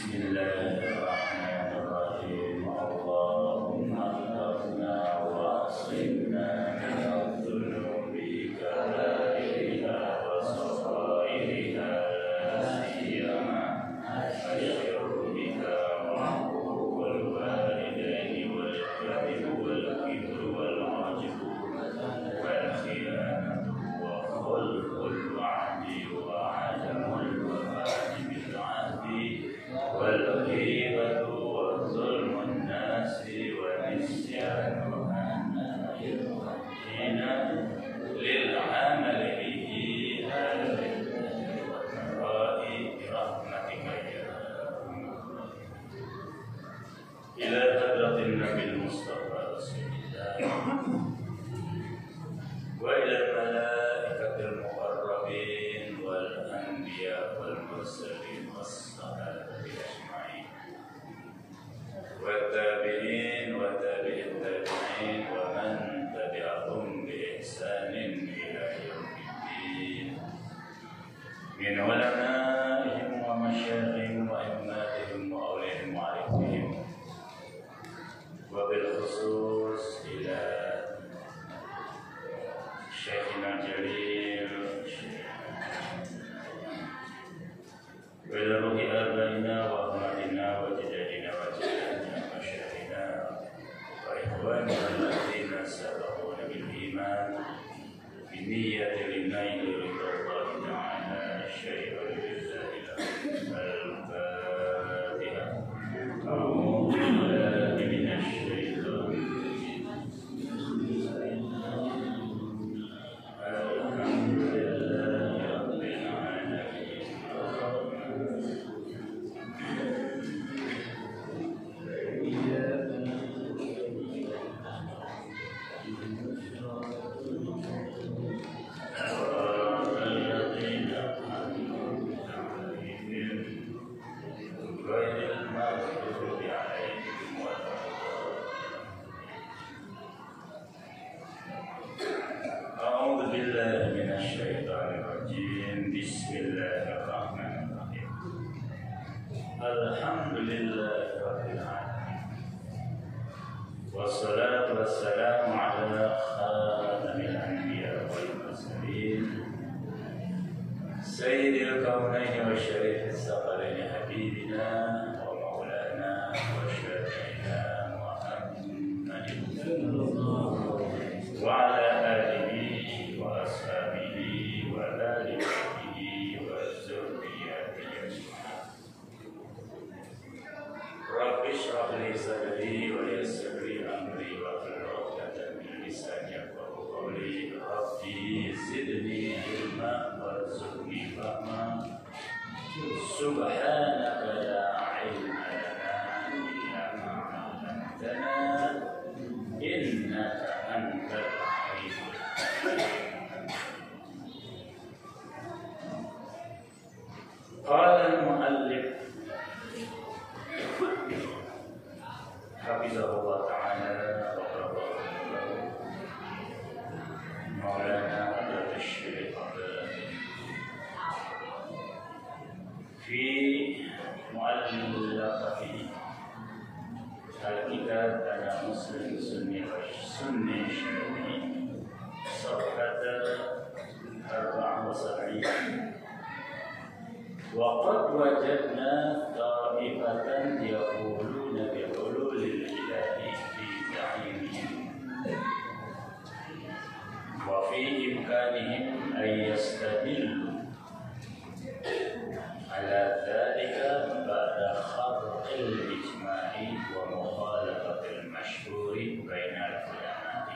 Bismillahirrahmanirrahim. Allahumma ighfirna wa aslimna min adh-dhunubi kaba'iriha wa saghairiha la siyama asyurubika wal walidaini wal kadhibu wal kibru wal ajbu wal khiyanatu wa khulqul wa'di wa adamul wafati bil 'ahdi والغيبة وظلم الناس ونسيان حين للعمل به هذا برحمتك يا إلى حضرة النبي المصطفى رسول الله وإلى الملائكة المقربين والأنبياء والمرسلين والصحابة أجمعين والتابعين وتابع التابعين ومن تبعهم بإحسان إلى يوم الدين من علمائهم ومشايخهم وأئماتهم وأولياء معارفهم وبالخصوص إلى شيخنا الجليل وإلى روح آبائنا وأمهاتنا وجدادنا وجداتنا ومشايخنا وإخواننا الذين سبقونا بالإيمان بنية للنيل رضا الله تعالى الشيء والجزاء الفاتحة. أعوذ بالله من الشيطان الرجيم. الحمد لله رب العالمين. الذين أنعمت عليهم غير المغضوب عليهم ولا أعوذ بالله من الشيطان الرجيم. بسم الله الرحمن الرحيم. الحمد لله رب العالمين والصلاة والسلام على خاتم الأنبياء والمرسلين سيد الكونين وشريف الثقلين حبيبنا ومولانا وشفيعنا محمد وعلى آله وأصحابه وآل بيته وذريته أجمعين. رب اشرح لي صدري ويسر لي أمري واحلل عقدة من لساني يفقهوا قولي. ربي زدني علما وارزقني فهما. سبحانك لا علم لنا إلا ما علمتنا إنك أنت العليم الحكيم. قال المؤلف حفظه الله تعالى وغفر له مولانا حضرة الشيخ في مؤلفته الكتاب أنا مسلم سني وسني شافعي صفحة 74. وقد وجدنا طائفة يقولون بحلول الإله في زعيمهم وفي إمكانهم أن يستدلوا على ذلك بعد خرق الإجماع ومخالفة المشهور بين العلماء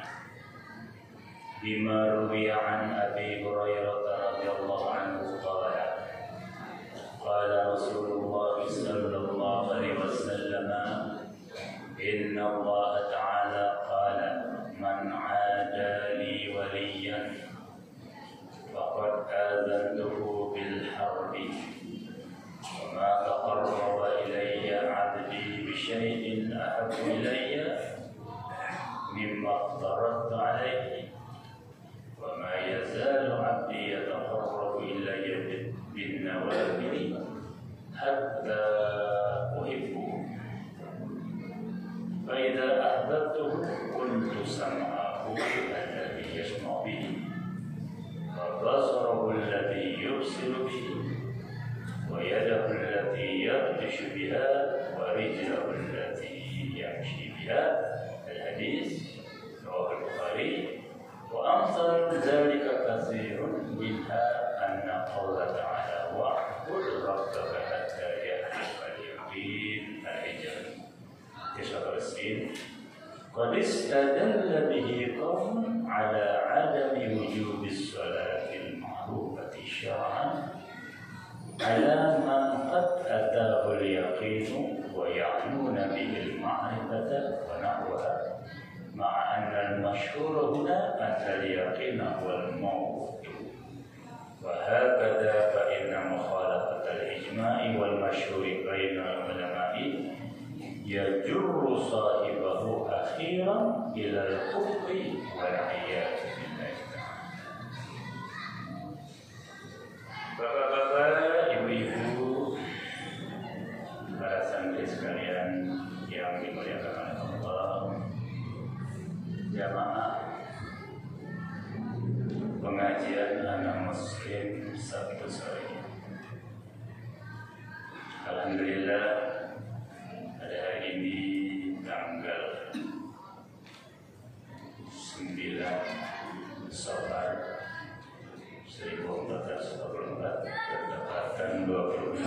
بما روي عن أبي هريرة رضي الله عنه قال قال رسول الله صلى الله عليه وسلم إن الله تعالى قال من عادى لي وليا فقد آذنته بالحرب وما تقرب إلي عبدي بشيء أحب إلي مما افترضت عليه وما يزال عبدي يتقرب إلي بالنوافل حتى استحضرته كنت سمعه الذي يسمع به وبصره الذي يبصر به ويده التي يبطش بها ورجله التي يمشي بها. الحديث رواه البخاري. وأمثال ذلك كثير منها أن قوله تعالى واعبد ربك حتى يأتيك اليقين. الحجر 39. قد استدل به قوم على عدم وجوب الصلاة المعروفة شرعا على من قد أتاه اليقين ويعنون به المعرفة ونحوها، مع أن المشهور هنا أن اليقين هو الموت. وهكذا فإن مخالفة الإجماع والمشهور بين العلماء يجر صاحبه أخيرا إلى الكفر والعياذ بالله. Bapak-bapak, ibu-ibu, para santri sekalian yang dimuliakan oleh Allah, jamaah pengajian anak muslim Sabtu sore. Alhamdulillah pada hari ini tanggal 9 Safar 1444 bertepatan 26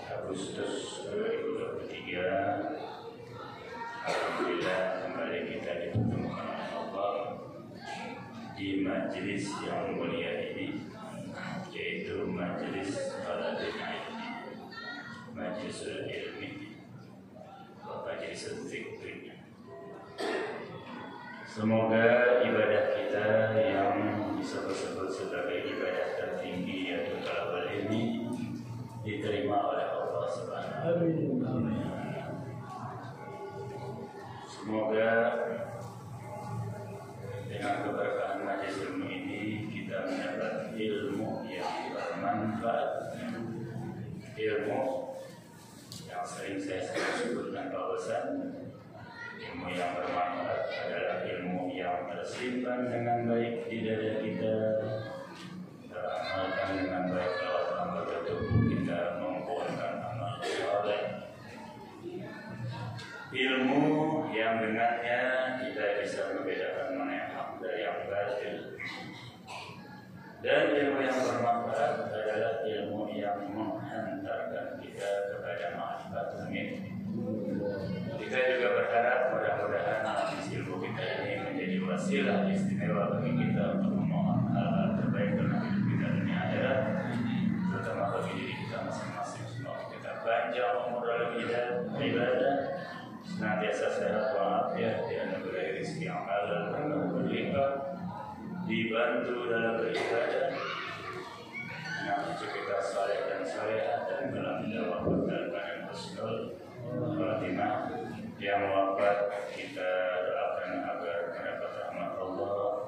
Agustus 2023. Alhamdulillah kembali kita dipertemukan oleh Allah di majelis yang mulia ini, yaitu majelis Taladul Ilmi, Majlisul Ilmi, Majlisul Zikri. Semoga ibadah kita yang disebut-sebut sebagai ibadah tertinggi yaitu Talabul Ilmi diterima oleh Allah Subhanahu wa Ta'ala. Semoga dengan keberkahan majelis ilmu ini kita mendapat ilmu yang bermanfaat, ilmu yang sering saya sebutkan bahwasan ilmu yang bermanfaat adalah ilmu yang tersimpan dengan baik di dada kita, teramalkan dengan baik lewat anggota tubuh kita, membuahkan amal soleh. Ilmu yang dengannya kita bisa membedakan mana yang hak dari yang batil. Dan ilmu yang bermanfaat adalah ilmu yang menghantarkan kita kepada ma'rifat. Amin. Kita juga berharap mudah-mudahan ilmu kita ini menjadi wasilah istimewa bagi kita untuk memohon hal-hal terbaik dalam hidup kita dunia akhirat, terutama bagi diri kita masing-masing. Semoga kita panjang umur dalam ibadah, senantiasa sehat walafiat, dianugerahi rezeki yang halal dan berlimpah, dibantu dalam beribadah, anak cucu kita saleh dan salehah, dan dalam wafat dalam keadaan husnul khatimah. Yang wafat kita doakan agar mendapat rahmat Allah,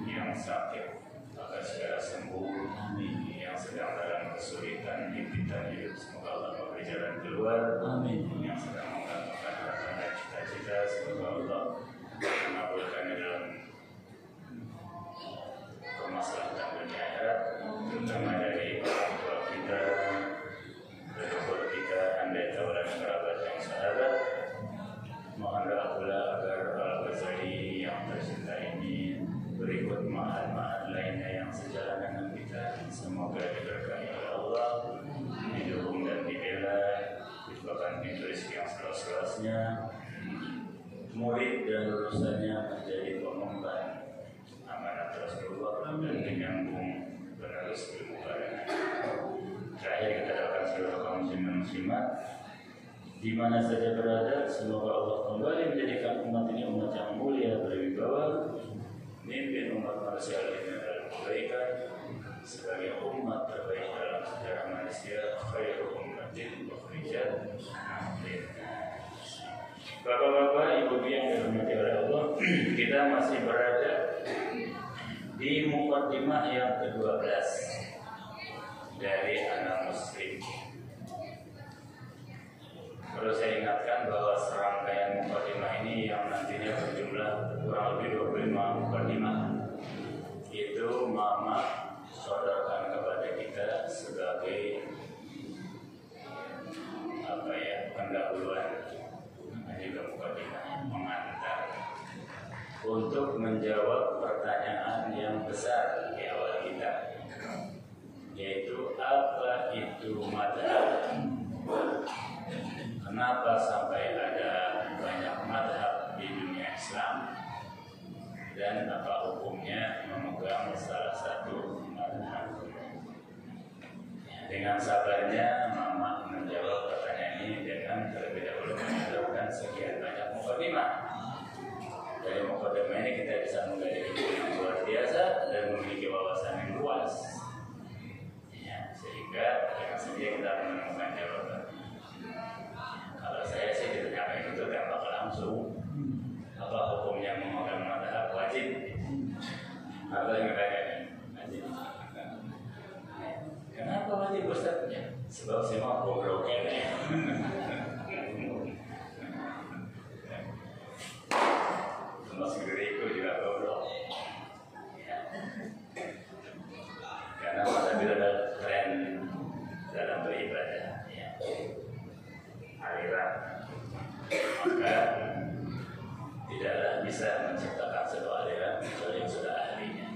yang sakit agar segera sembuh, yang sedang dalam kesulitan himpitan hidup semoga Allah memberi jalan keluar, yang sedang menggantungkan harapan dan cita-cita semoga Allah mengabulkannya dalam kemaslahatan dunia akhirat, terutama dari orang tua kita, leluhur kita, andai taula dan kerabat yang sahabat. Mohon doa pula agar Al-Ghazali yang tercinta ini berikut ma'ad lainnya yang sejalan dengan kita, semoga diberkahi oleh Allah, didukung dan dibela, dibukakan pintu rezeki yang seluas-luasnya, murid dan lulusannya menjadi pengemban amanat Rasulullah dan menyambung penerus ilmu barangan. Terakhir kita doakan seluruh kaum muslimin muslimat di mana saja berada, semoga Allah kembali menjadikan umat ini umat yang mulia berwibawa, mimpin umat manusia ini dalam kebaikan, sebagai umat terbaik dalam sejarah manusia, khairu ummatin ukhrijat linnas. Bapak-bapak, ibu-ibu yang dirahmati oleh Allah, kita masih berada di muqaddimah yang ke-12 dari anak muslim. Perlu saya ingatkan bahwa serangkaian mukadimah ini yang nantinya berjumlah kurang lebih 25 mukadimah. Itu Mama sodorkan kepada kita sebagai pendahuluan juga mukadimah mengantar untuk menjawab pertanyaan yang besar di awal kita, yaitu apa itu madhab, kenapa sampai ada banyak madhab di dunia Islam, dan apa hukumnya memegang salah satu madhab. Dengan sabarnya Mama menjawab pertanyaan ini dengan terlebih dahulu melakukan sekian banyak mukadimah. Dari mukadimah ini kita bisa menggali ilmu yang luar biasa dan memiliki wawasan yang luas, ya, sehingga dengan sendiri kita menemukan jawaban. Kalau saya sih ditanyakan itu tembak langsung, apa hukumnya memegang madhab wajib? Atau yang katanya wajib? Kenapa wajib Ustaznya? Sebab saya mau goblok ini. Termasuk diriku juga goblok. Ya. Karena pada bila ada tren dalam beribadah, ya, aliran, maka tidaklah bisa menciptakan sebuah aliran kecuali yang sudah ahlinya.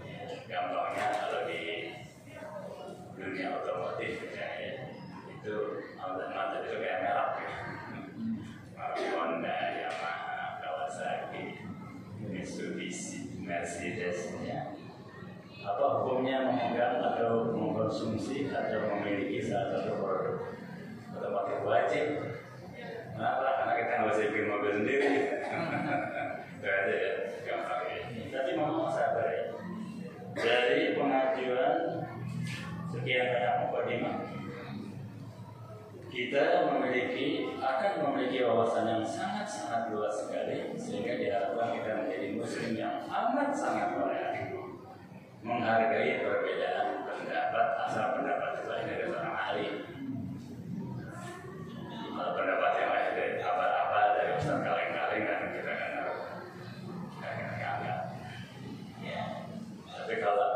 Ya, gampangnya kalau di dunia otomotif ya, itu mantap itu kayak merek ya. Honda, Yamaha, Kawasaki, Mitsubishi, Mercedes ya. Apa hukumnya memegang atau mengkonsumsi atau memiliki salah satu produk otomotif wajib? Kenapa? Karena kita nggak bisa bikin mobil sendiri. Gak ada ya, gampang ya. Tapi mau sabar ya. Dari pengajuan sekian banyak mukadimah, kita akan memiliki wawasan yang sangat luas sekali, sehingga diharapkan kita menjadi muslim yang amat sangat toleran, menghargai perbedaan pendapat asal pendapat itu lain dari seorang ahli. Kalau pendapat yang lain dari apa dari ustaz kaleng-kaleng kan kita kan anggap. Ya. Tapi kalau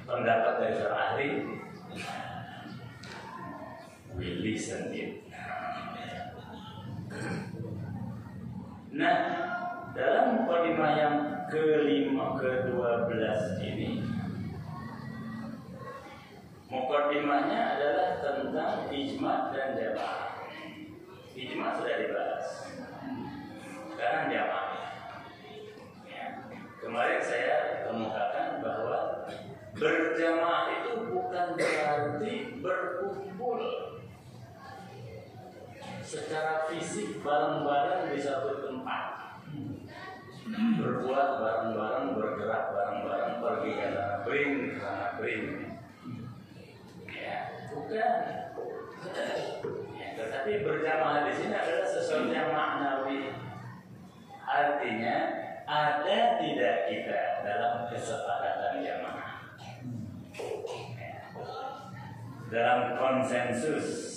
pendapat dari seorang ahli, we listen it. Nah, dalam mukadimah yang ke-12 ini, mukadimahnya adalah tentang ijma dan jamaah. Ijma sudah dibahas. Sekarang jamaah. Ya. Kemarin saya kemukakan bahwa berjamaah itu bukan berarti berkumpul secara fisik bareng-bareng di satu tempat, berbuat bareng-bareng, bergerak bareng-bareng, pergi ke sana bring, ya bukan. Ya, tetapi berjamaah di sini adalah sesuatu yang maknawi. Artinya ada tidak kita dalam kesepakatan jamaah, dalam konsensus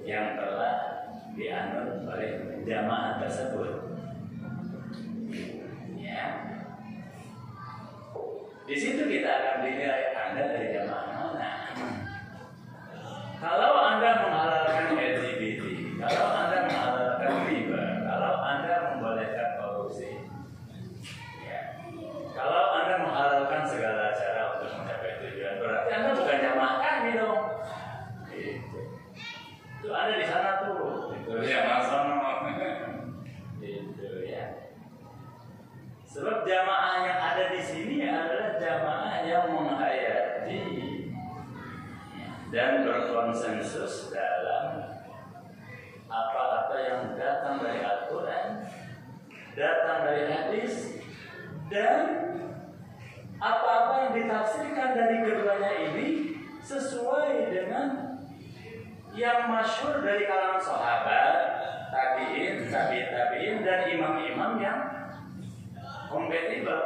yang telah dianut oleh jamaah tersebut. Ya. Di situ kita akan dinilai Anda dari jamaah mana. Kalau Anda menghalalkan LGBT, kalau Anda menghalalkan riba, kalau Anda membolehkan korupsi, ya. Kalau Anda menghalalkan segala cara untuk mencapai tujuan, berarti Anda bukan jamaah kami dong. Itu ada di sana tuh, itu ya masalah, itu ya. Sebab jamaah yang ada di sini adalah jamaah yang menghayati dan berkonsensus dalam apa-apa yang datang dari Al-Quran, datang dari hadis, dan apa-apa yang ditafsirkan dari keduanya ini sesuai dengan yang masyhur dari kalangan sahabat, tabi'in, dan imam-imam yang kompatibel.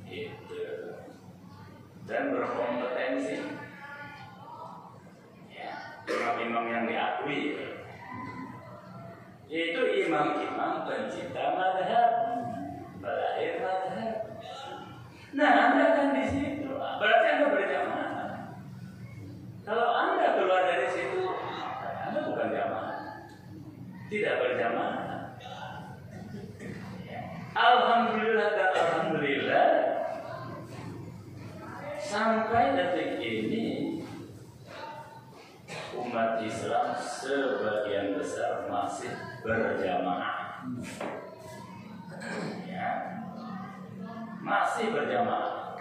Itu. Dan berkompetensi. Ya, imam-imam yang diakui. imam-imam pencipta madhab, pelahir madhab. Nah, Anda kan di situ, berarti Anda berjamaah. Kalau Anda keluar dari situ, Anda bukan jamaah, tidak berjamaah. Alhamdulillah dan alhamdulillah, sampai detik ini umat Islam sebagian besar masih berjamaah. Ya, masih berjamaah.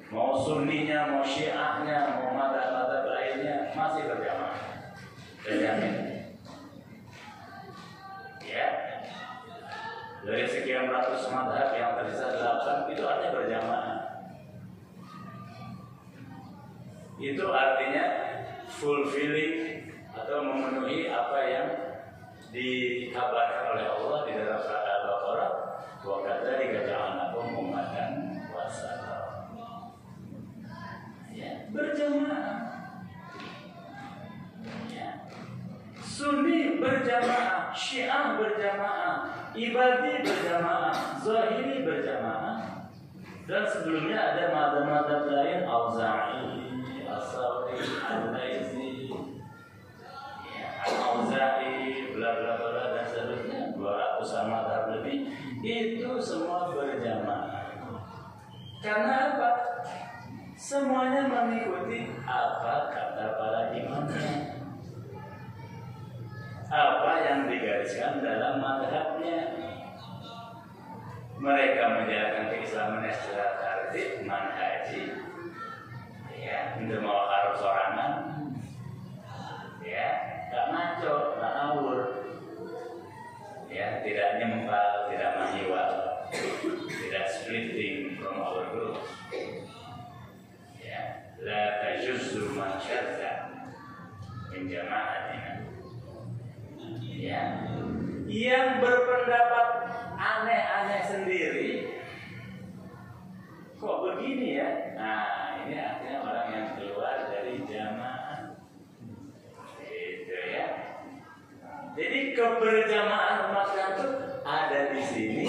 Mau sunninya, mau syiahnya, mau madhab-madhab lainnya, masih berjamaah. Terjamin. Ya, dari sekian ratus madhab yang tersisa 8 itu artinya berjamaah. Itu artinya fulfilling atau memenuhi apa yang dikabarkan oleh Allah di dalam surat Al-Baqarah, wa kadzalika ja'alnakum ummatan wasata. Ya, berjamaah. Ya. Sunni berjamaah, Syiah berjamaah, Ibadi berjamaah, Zahiri berjamaah, dan sebelumnya ada madhab-madhab lain, Auza'i, As-Sawri, Al-Laisi, Al-Auza'i, bla bla bla dan seterusnya, 200-an madhab lebih, itu semua berjamaah. Karena apa? Semuanya mengikuti apa kata para imamnya, apa yang digariskan dalam madhabnya. Mereka menjalankan keislaman secara tertib, manhaji, ya, untuk mau harus sorangan, ya, tak ngaco, tak ngawur, ya, tidak nyempal, tidak mahiwal, tidak splitting from our group, ya, la tajuzzu man syadza min jama'atina, ya, yang berpendapat aneh-aneh sendiri, kok begini ya? Nah, ini artinya orang yang keluar dari jamaah, gitu ya. Jadi keberjamaah umat itu ada di sini,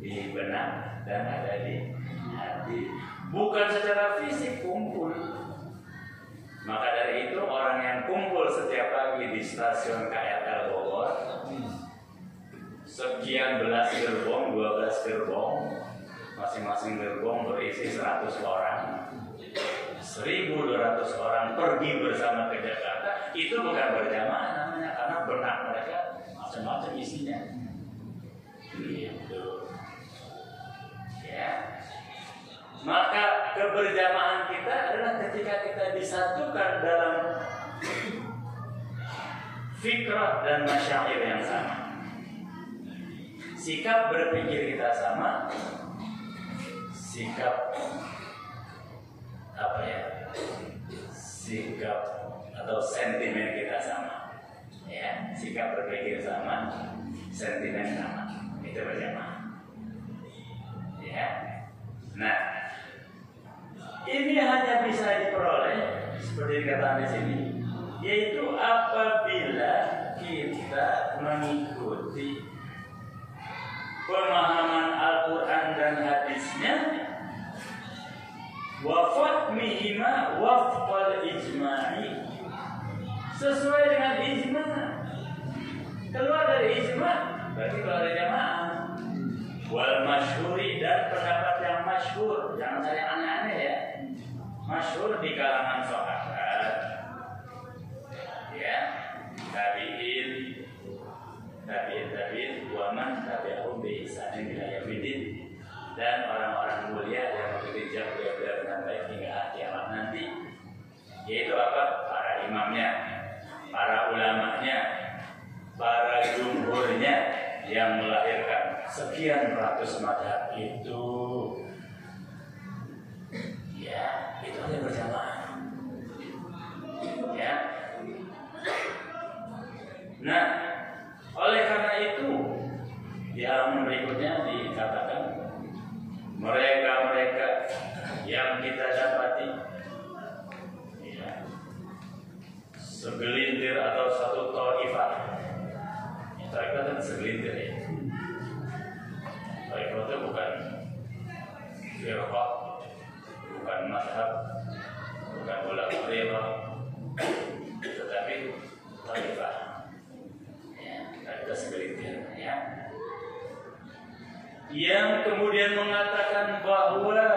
di benak dan ada di hati, bukan secara fisik kumpul. Maka dari itu orang yang kumpul setiap pagi di stasiun KRL Bogor, sekian belas gerbong, 12 gerbong, masing-masing gerbong berisi 100 orang, 1.200 orang pergi bersama ke Jakarta, itu bukan berjamaah namanya, karena benak mereka macam-macam isinya. Gitu. Ya. Maka keberjamahan kita adalah ketika kita disatukan dalam fikrah dan masyair yang sama. Sikap berpikir kita sama, sikap apa ya? Sikap atau sentimen kita sama. Ya, sikap berpikir sama, sentimen sama. Itu berjamaah. Ya. Nah, ini hanya bisa diperoleh seperti dikatakan di sini, yaitu apabila kita mengikuti pemahaman Al-Quran dan hadisnya, wa fahmihima wafqal ijma'i, sesuai dengan ijma'. Keluar dari ijma' berarti keluar dari jamaah. Wal masyhuri, dan pendapat yang masyhur, jangan cari aneh-aneh ya. Masyhur di kalangan sahabat, ya, tabi'in, wa man tabi'ahum bi ihsanin ila yaumil, dan orang-orang mulia yang mengikuti beliau dengan baik hingga kiamat nanti, yaitu apa? Para imamnya, para ulamanya, para jumhurnya yang melahirkan sekian ratus madhab itu. Ya, itu hanya berjamaah. Ya. Nah, oleh karena itu di halaman berikutnya dikatakan, mereka-mereka yang kita dapati, ya, segelintir atau satu taifah. Taifah itu cuma segelintir ya. Taifah itu bukan firqah, bukan mazhab, bukan ulama ulama, tetapi taifah. Ya, ada segelintir ya. Yang kemudian mengatakan bahwa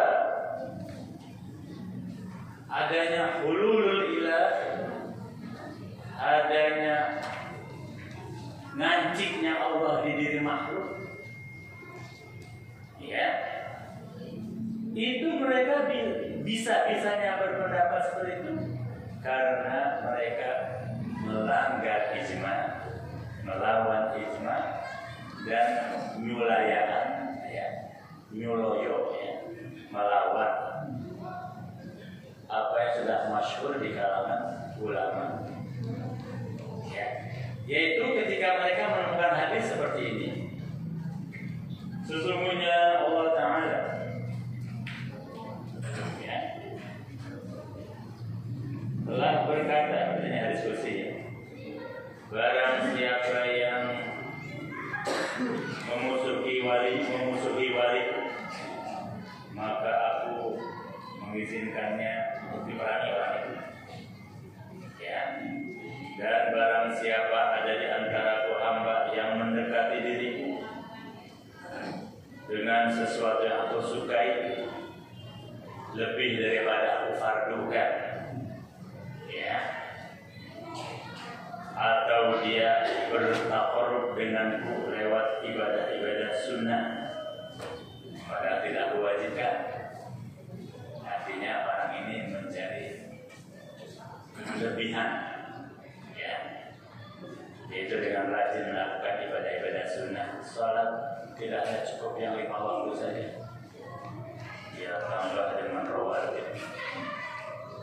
adanya hululul ilah, adanya nganciknya Allah di diri makhluk, ya, itu mereka bisa-bisanya berpendapat seperti itu karena mereka melanggar ijma, melawan ijma, dan nyulayan, ya, nyuloyo, ya, melawan apa yang sudah masyhur di kalangan ulama, ya, yaitu ketika mereka menemukan hadis seperti ini, sesungguhnya Allah Ta'ala, ya, telah berkata, ini hadis kursi, ya, barang siapa yang memusuhi wali, maka aku mengizinkannya untuk diperangi orang itu, ya. Dan barang siapa ada di antara hamba yang mendekati diriku dengan sesuatu yang aku sukai lebih daripada aku fardukan, ya, atau dia bertaqarrub denganku lewat ibadah-ibadah sunnah, padahal tidak wajibkan, artinya orang ini mencari kelebihan, ya, yaitu dengan rajin melakukan ibadah-ibadah sunnah. Salat tidak hanya cukup yang 5 waktu saja, dia tambah dengan rawatib,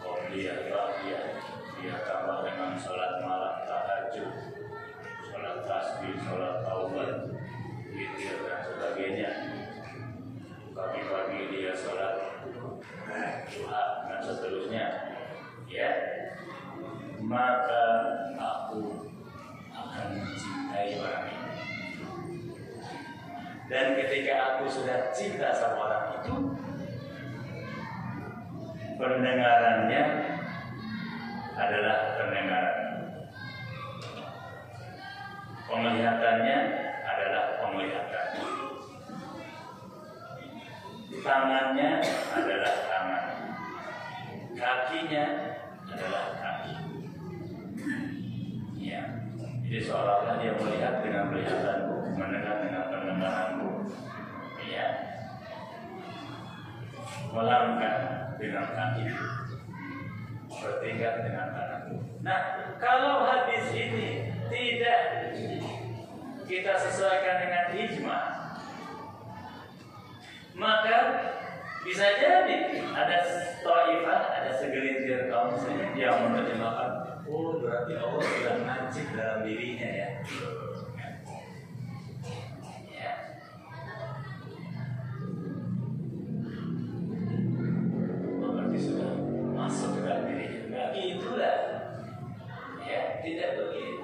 qobliyah, ba'diyah, dia tambah dengan sholat malam, tahajud, sholat tasbih, sholat taubat, witir dan sebagainya. Pagi-pagi dia sholat duha dan seterusnya, ya. Maka aku akan mencintai orang ini. Dan ketika aku sudah cinta sama orang itu, pendengarannya adalah pendengaran, penglihatannya adalah penglihatan, tangannya adalah tangan, kakinya adalah kaki, ya. Jadi seolah-olah dia melihat dengan penglihatanku, mendengar dengan pendengaranku, ya, melangkah dengan kaki, bertingkat dengan tanganku. Nah, kalau hadis ini tidak kita sesuaikan dengan ijma, maka bisa jadi ada taifah, ada segelintir kaum muslimin yang menerjemahkan, oh berarti Allah sudah ngancik dalam dirinya, ya. Ya. Berarti sudah masuk ke dalam dirinya. Nah, itulah, ya, tidak begitu.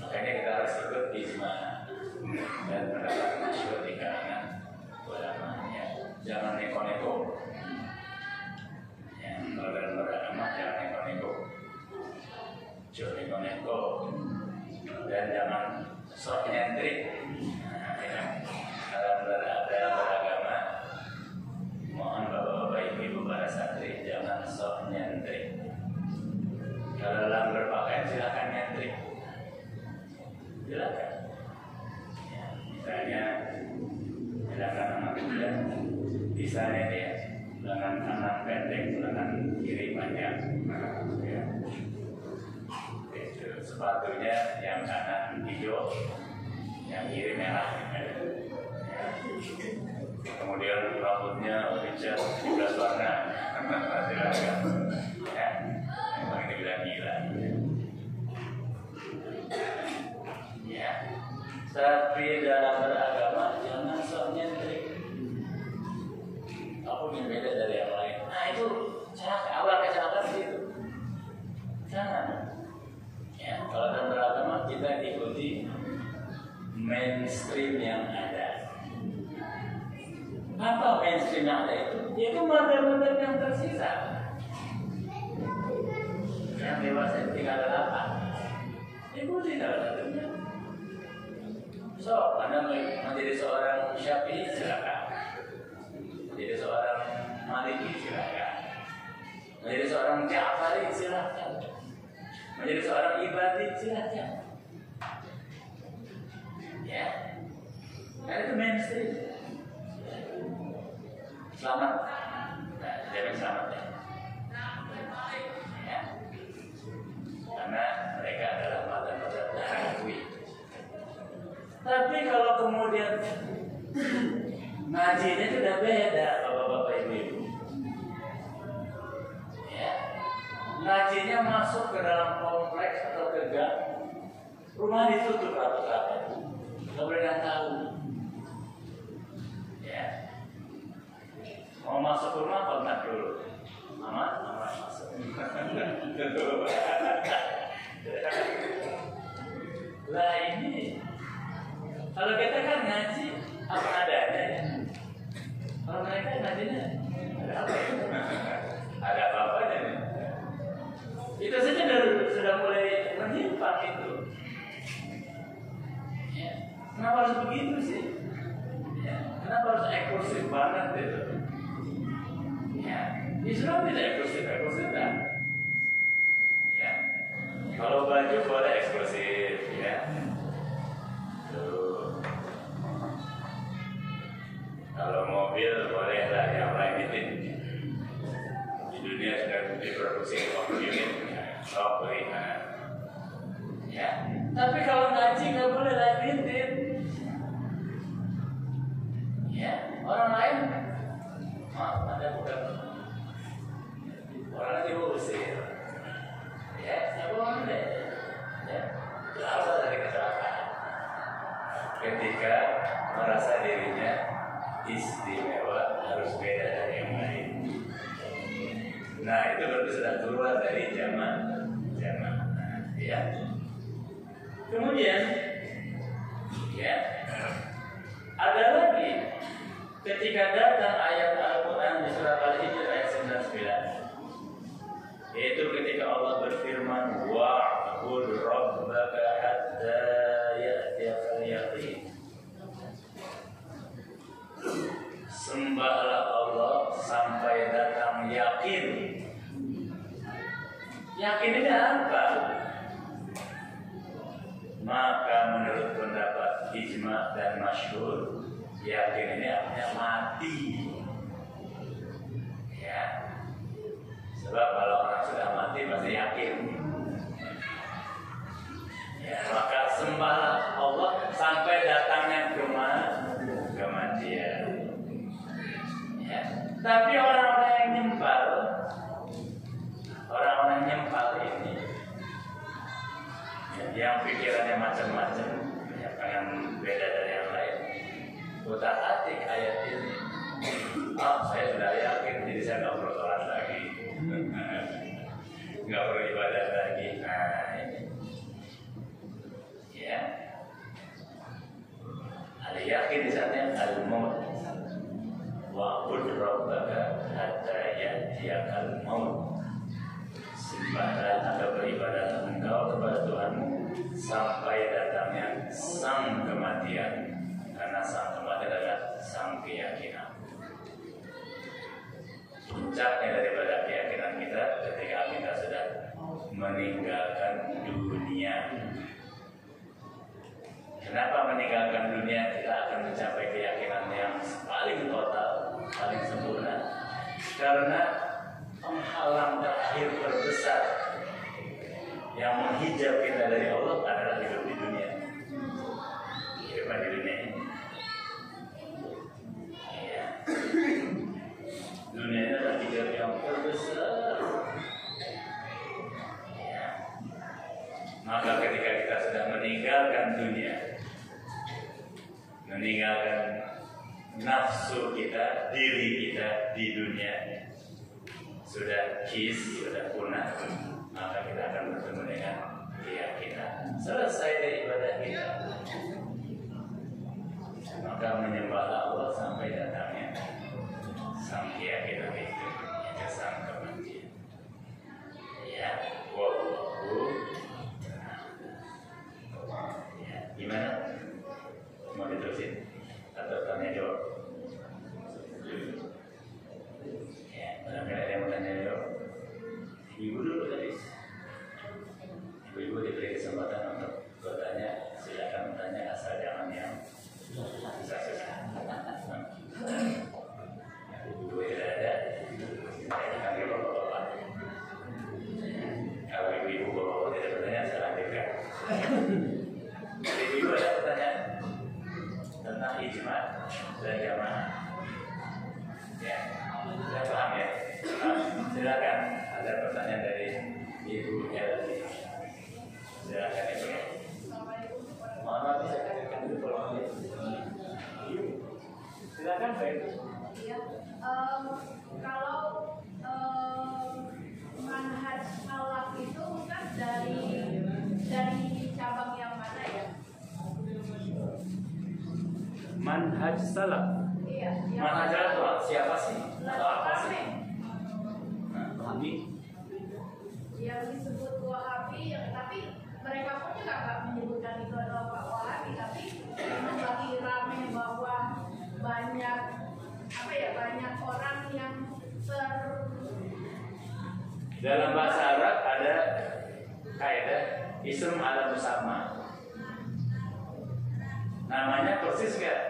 Makanya kita harus ikut ijma dan pendapat masyhur di kalangan ulama, ya. Jangan neko-neko, ya. Kalau dalam beragama jangan neko-neko, jangan neko-neko, dan jangan sok nyentrik. Nah, ya. Dalam beragama, mohon bapak-bapak, ibu-ibu, para santri jangan sok nyentrik. Kalau dalam berpakaian silakan nyentrik, silakan. Ya, misalnya silakan anak muda, misalnya dia lengan kanan pendek, lengan kiri panjang, nah, ya. Itu sepatunya yang kanan hijau, yang kiri merah, ya. Kemudian rambutnya dicat 17 warna, silakan, ya. Memang dibilang gila, ya. Tapi dalam beragama jangan sok nyentrik. Aku ingin beda dari yang lain. Nah itu awal kecelakaan itu. Jangan. kita ikuti mainstream yang ada. Apa mainstream yang ada itu? Itu model-model yang tersisa. Yang dewasa tinggal ada 8. Ikuti salah satunya. So, Anda menjadi seorang Syafi'i silakan. Menjadi seorang Maliki silakan. Menjadi seorang Ja'fari silakan. Menjadi seorang Ibadi silakan. Ya, karena itu mainstream. Selamat, nah, jamin selamat ya. Ya, karena mereka adalah mata-mata dahului. Tapi kalau kemudian ngajinya itu udah beda, bapak-bapak ibu-ibu. Ya, ngajinya masuk ke dalam kompleks atau ke gang, rumah ditutup rapat-rapat, nggak boleh yang tahu. Ya, mau masuk rumah kontak dulu, aman masuk. Lah ini. Kalau kita kan ngaji apa adanya ya. Kalau mereka ngajinya ada apa ya? Ada apa-apanya nih. Itu saja sudah mulai menyimpang itu. Ya. Kenapa harus begitu sih? Ya. Kenapa harus eksklusif banget itu? Ya. Islam tidak eksklusif kan? Ya. Kalau baju boleh eksklusif ya. Kalau mobil bolehlah yang lain itu. Di dunia sudah diproduksi 50 unit, sok beli. Ya, tapi kalau ngaji nggak boleh limited. Ya, orang lain, maaf ada bukan orang diusir. Ya, saya bohong deh. Ya, berasal dari kecelakaan. Ketika merasa dirinya istimewa harus beda dari yang lain. Nah itu berarti sudah keluar dari zaman ya. Kemudian ya ada lagi ketika datang ayat Al-Quran di surat Al-Hijr ayat 99, yaitu ketika Allah berfirman wa'bud rabbaka hatta ya'tiyakal yaqin. Sembahlah Allah sampai datang yakin. Yakin ini apa? Maka menurut pendapat ijma dan masyhur, yakin ini artinya mati. Ya. Sebab kalau orang sudah mati pasti yakin. Ya, maka sembahlah Allah sampai datangnya kematian. Ya. Tapi orang-orang yang nyempal, ini, ya, yang pikirannya macam-macam, yang pengen beda dari yang lain, utak-atik ayat ini. Saya sudah yakin, jadi saya nggak perlu sholat lagi, nggak perlu ibadah lagi. Nah ini, ya, ada yakin di sana al-maut. Wa'bud rabbaka hatta ya'tiyakal maut. Sembahlah atau beribadah engkau kepada Tuhanmu sampai datangnya sang kematian. Karena sang kematian adalah sang keyakinan. Puncaknya daripada keyakinan kita ketika kita sudah meninggalkan dunia. Kenapa meninggalkan dunia? Kita akan mencapai keyakinan yang paling total, paling sempurna. Karena penghalang terakhir terbesar yang menghijab kita dari Allah adalah hidup di dunia. Kehidupan di dunia ini. Ya. Dunia ini adalah hijab yang terbesar. Ya. Maka ketika kita sudah meninggalkan dunia, meninggalkan nafsu kita, diri kita di dunia, sudah sudah punah, maka kita akan bertemu dengan keyakinan. Selesai dari dan jamaah. Ya, sudah paham ya? Silakan, ada pertanyaan dari Ibu Elvi. Silakan Ibu. Mohon maaf saya katakan dulu kalau silakan Pak. Iya, kalau manhaj salaf itu kan dari cabang yang mana ya? Manhaj salaf. Iya. Manhaj salaf siapa sih? Atau apa sih? Wahabi. Yang disebut Wahabi, tapi mereka pun juga nggak menyebutkan itu adalah Wahabi, tapi lagi rame bahwa banyak orang yang dalam bahasa Arab ada kaidah ism ala musamma. Namanya persis nggak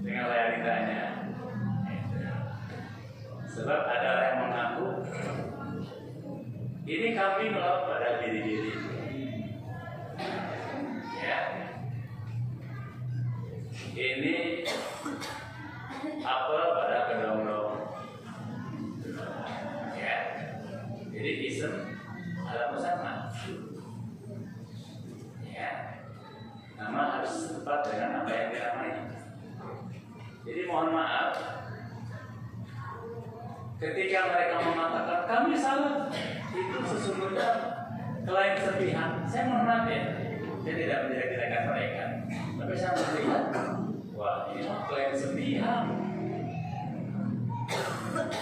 dengan realitanya. Sebab ada orang yang mengaku ini kambing loh pada diri-diri. Ya. Ini apel pada kedong-dong. Ya. Jadi ism ala musamma. Ya. Nama harus tepat dengan apa yang dinamai. Jadi mohon maaf ketika mereka mengatakan kami salah, itu sesungguhnya klien sepihak. Saya mohon maaf ya, saya tidak menjelek-jelekan mereka, tapi saya melihat wah ini mah klien sepihak.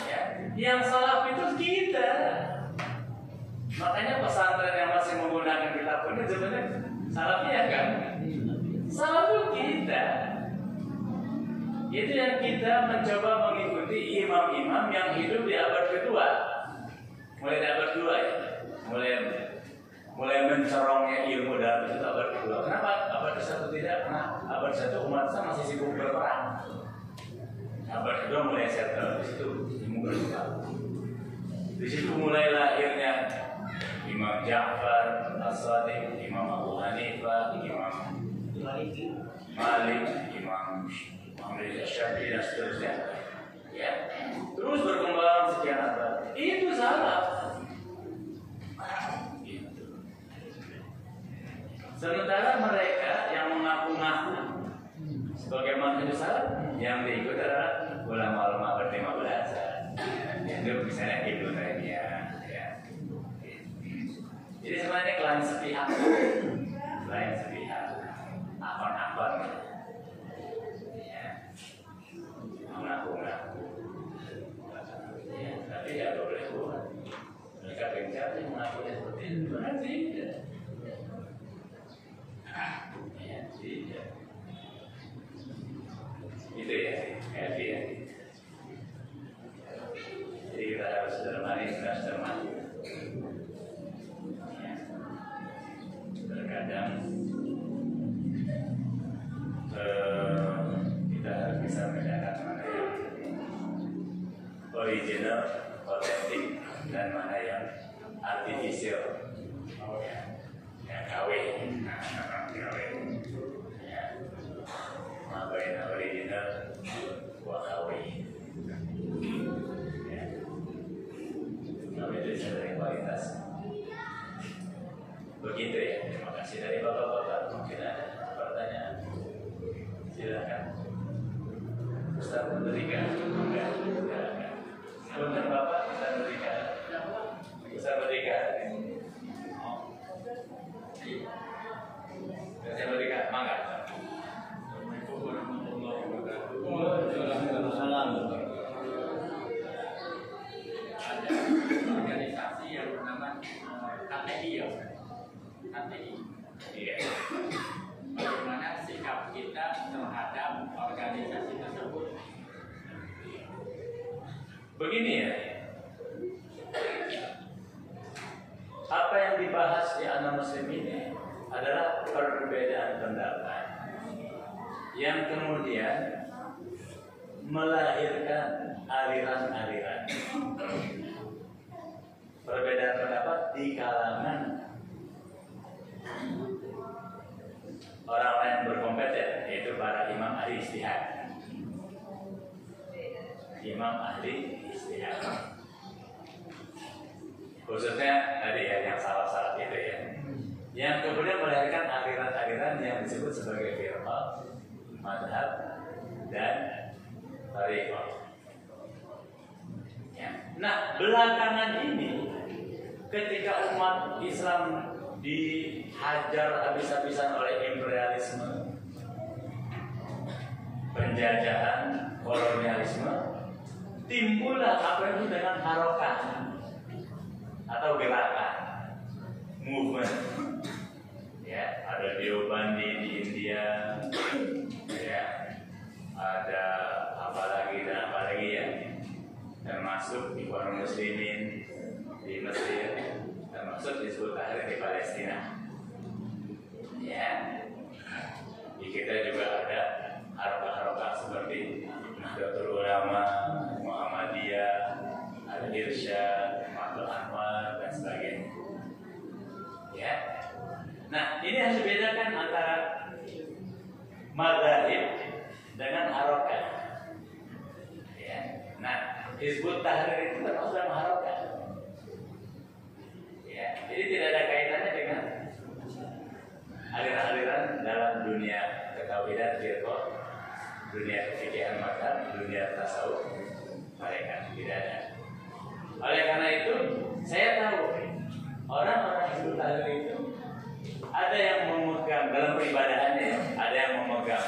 Ya, yang salah itu kita. Makanya pesantren yang masih menggunakan kitab ini sebenarnya salafnya kan? Salah itu kita. Itu yang kita mencoba mengikuti imam-imam yang hidup di abad kedua. Mulai dari abad kedua ya. Mulai mencorongnya ilmu dalam itu abad kedua. Kenapa abad ke-1 tidak? Karena abad ke-1 umat Islam masih sibuk berperang. Abad kedua mulai settle di situ ilmu berkembang. Di situ mulai lahirnya Imam Ja'far As-Shadiq, Imam Abu Hanifah, Imam Malik, Imam Syafi'i dan seterusnya. Ya, terus berkembang sekian abad. Itu salah. Gitu. Sementara mereka yang mengaku-ngaku sebagai manusia salah, yang diikut adalah ulama-ulama abad 15. Itu misalnya Ibnu Taimiyah. Ya. Jadi sebenarnya klien sepihak, akon-akon. Mengaku-ngaku, ya, tapi ya boleh buat. Mereka gencar mengakunya seperti itu, benar tidak? Ya tidak. Itu ya, happy ya. Jadi kita harus cermati, ya. Terkadang kita harus bisa membedakan mana yang original, otentik, dan mana yang artificial. Yang KW, ya, mana yang original, buat KW. Ya, KW itu dari kualitas. Begitu ya. Terima kasih dari bapak-bapak. Mungkin ada pertanyaan. Silakan. Ustaz memberikan. Silakan Bapak, Ustaz memberikan. Ustaz memberikan. Saya memberikan. Mangga. Assalamualaikum warahmatullahi wabarakatuh. Waalaikumsalam. Ada organisasi yang bernama KTI ya. KTI. Iya. Bagaimana sikap kita terhadap organisasi tersebut? Begini ya, apa yang dibahas di anak muslim ini adalah perbedaan pendapat yang kemudian melahirkan aliran-aliran. Perbedaan pendapat di kalangan orang-orang yang berkompeten, yaitu para imam ahli ijtihad. imam ahli ijtihad. Khususnya tadi ya yang salaf-salaf itu ya, yang kemudian melahirkan aliran-aliran yang disebut sebagai firqah, madhab, dan tariqah. Ya. Nah, belakangan ini ketika umat Islam dihajar habis-habisan oleh imperialisme, penjajahan, kolonialisme, timbullah apa itu dengan harokat atau gerakan, movement. Ya, ada Deobandi di India, ya, ada apa lagi dan apa lagi ya, termasuk Ikhwanul Muslimin di Mesir, termasuk Hizbut Tahrir di Palestina. Ya, di kita juga ada harokat-harokat seperti Nahdlatul Ulama, Muhammadiyah, ada Irsyad, Matul Anwar dan sebagainya. Ya. Nah, ini harus dibedakan antara madzhab dengan harokat. Ya. Nah, Hizbut Tahrir itu termasuk dalam harokat. Ya, jadi tidak ada kaitannya dengan aliran-aliran dalam dunia ketauhidan, firqah, dunia kefikihan madzhab, dunia tasawuf mereka tidak ada. Oleh karena itu, saya tahu orang-orang Hizbut Tahrir itu ada yang memegang dalam peribadahannya, ada yang memegang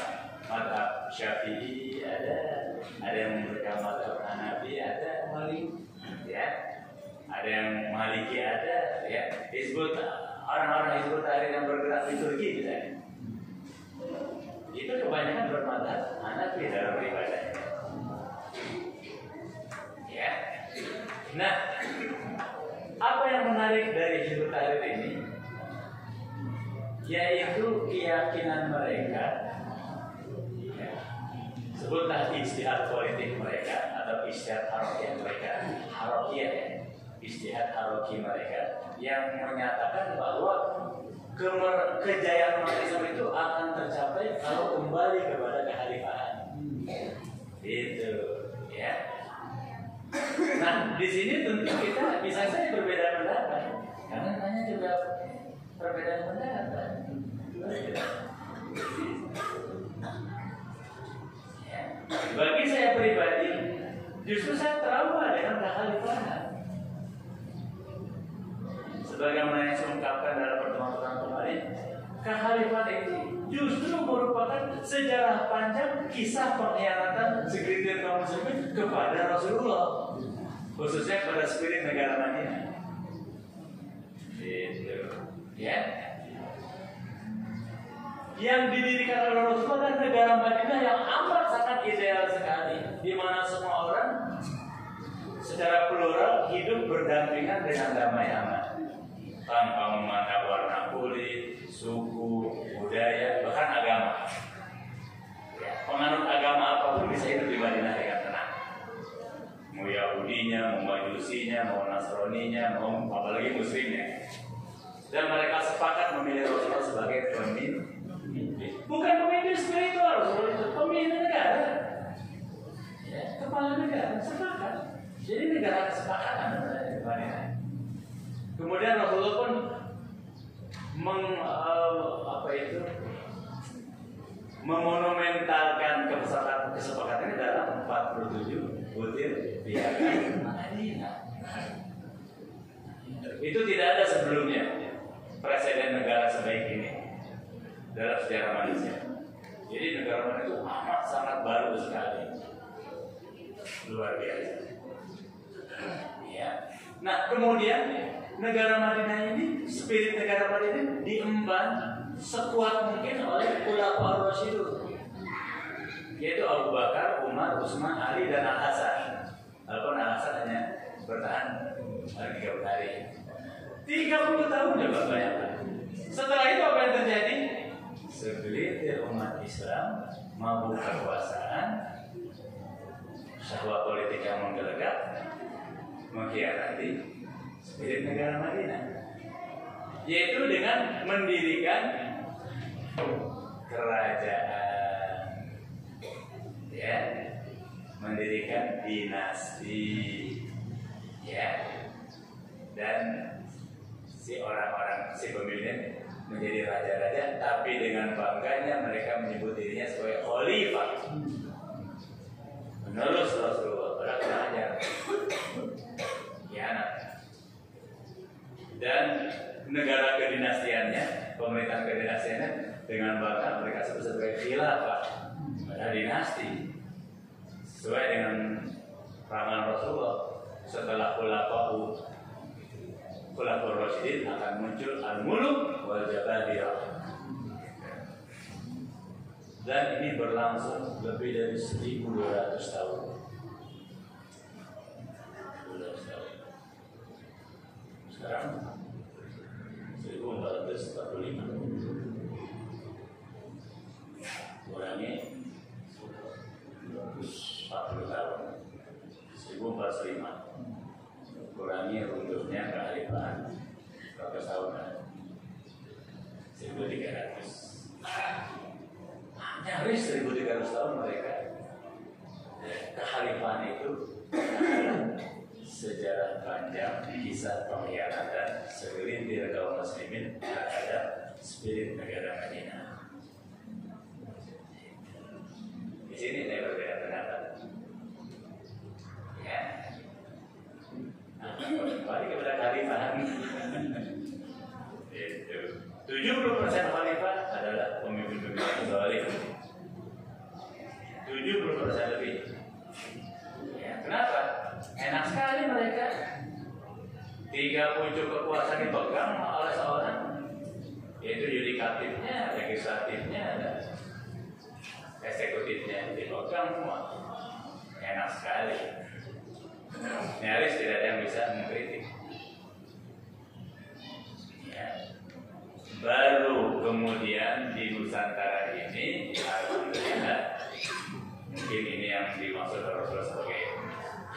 mazhab Syafi'i, ada yang memegang mazhab Hanafi, ada Maliki, ya, ada yang Maliki, ada ya. Orang-orang Hizbut Tahrir yang bergerak di Turki misalnya, itu kebanyakan bermadzhab Hanafi dalam peribadahnya. Ya. Nah, apa yang menarik dari Hizbut Tahrir ini? Yaitu keyakinan mereka, ya, sebutlah ijtihad politik mereka atau ijtihad harokiyah mereka, harokiyah ya, ijtihad haroki mereka yang menyatakan bahwa kejayaan umat Islam itu akan tercapai kalau kembali kepada kekhalifahan. Itu, ya. Nah, di sini tentu kita bisa saja berbeda pendapat, karena hanya juga perbedaan pendapat. Ya. Bagi saya pribadi, justru saya trauma dengan kekhalifahan. Sebagaimana yang saya ungkapkan dalam pertemuan kemarin, kekhalifahan itu justru merupakan sejarah panjang kisah pengkhianatan segelintir kaum muslimin kepada Rasulullah, khususnya pada spirit negara Madinah. Itu, ya. Yang didirikan oleh Rasulullah dan negara Madinah yang amat sangat ideal sekali, di mana semua orang secara plural hidup berdampingan dengan damai aman, tanpa memandang warna kulit, suku, budaya, bahkan agama. Ya, penganut agama apapun bisa hidup di Madinah dengan tenang. Mau Yahudinya, mau Majusinya, mau Nasraninya, mau apalagi Muslimnya. Dan mereka sepakat memilih Rasulullah sebagai pemimpin. Bukan pemimpin spiritual, pemimpin negara. Ya, kepala negara sepakat. Jadi negara kesepakatan. Kemudian Rasulullah pun memonumentalkan kesepakatan ini dalam 47 butir piagam Madinah. Itu tidak ada sebelumnya presiden negara sebaik ini dalam sejarah manusia. Jadi negara Madinah itu amat sangat baru sekali, luar biasa. Ya. Nah, kemudian negara Madinah ini, spirit negara Madinah diemban sekuat mungkin oleh Khulafaur Rasyidun, yaitu Abu Bakar, Umar, Utsman, Ali, dan Al Hasan. Walaupun Al Hasan hanya bertahan 30 hari. 30 tahun coba bayangkan. Setelah itu apa yang terjadi? Segelintir umat Islam mabuk kekuasaan, syahwat politik yang menggelegar, mengkhianati spirit negara Madinah, yaitu dengan mendirikan kerajaan, ya, mendirikan dinasti, ya. Dan si orang-orang, si pemimpin menjadi raja-raja, tapi dengan bangganya mereka menyebut dirinya sebagai khalifah. Menerus Rasulullah, orang kurang ajar, khianat. Dan negara kedinastiannya, pemerintahan kedinastiannya dengan bangga mereka sebut sebagai khilafah, pada dinasti. Sesuai dengan ramalan Rasulullah, setelah Khulafaur Rasyidin akan muncul al-muluk wal jababirah. Dan ini berlangsung lebih dari 1200 tahun. 1200 tahun. Sekarang 1445. Kurangi 40 tahun. 1445. Kurangi rundurnya kekhalifahan berapa tahun kan? 1300. Nyaris 1300 tahun mereka. Kekhalifahan itu sejarah panjang kisah pengkhianatan segelintir kaum muslimin terhadap spirit negara Madinah. Di sini saya berbeda pendapat. Ya. Kembali kepada kekhalifahan. 70% khalifah adalah pemimpin-pemimpin zalim. 70% lebih. Ya, kenapa? Enak sekali mereka. 3 pucuk kekuasaan dipegang oleh seorang, yaitu yudikatifnya, legislatifnya, dan eksekutifnya dipegang semua. Enak sekali. Nyaris tidak ada yang bisa mengkritik. Ya. Baru kemudian di Nusantara ini, alhamdulillah, mungkin ini yang dimaksud Rasulullah sebagai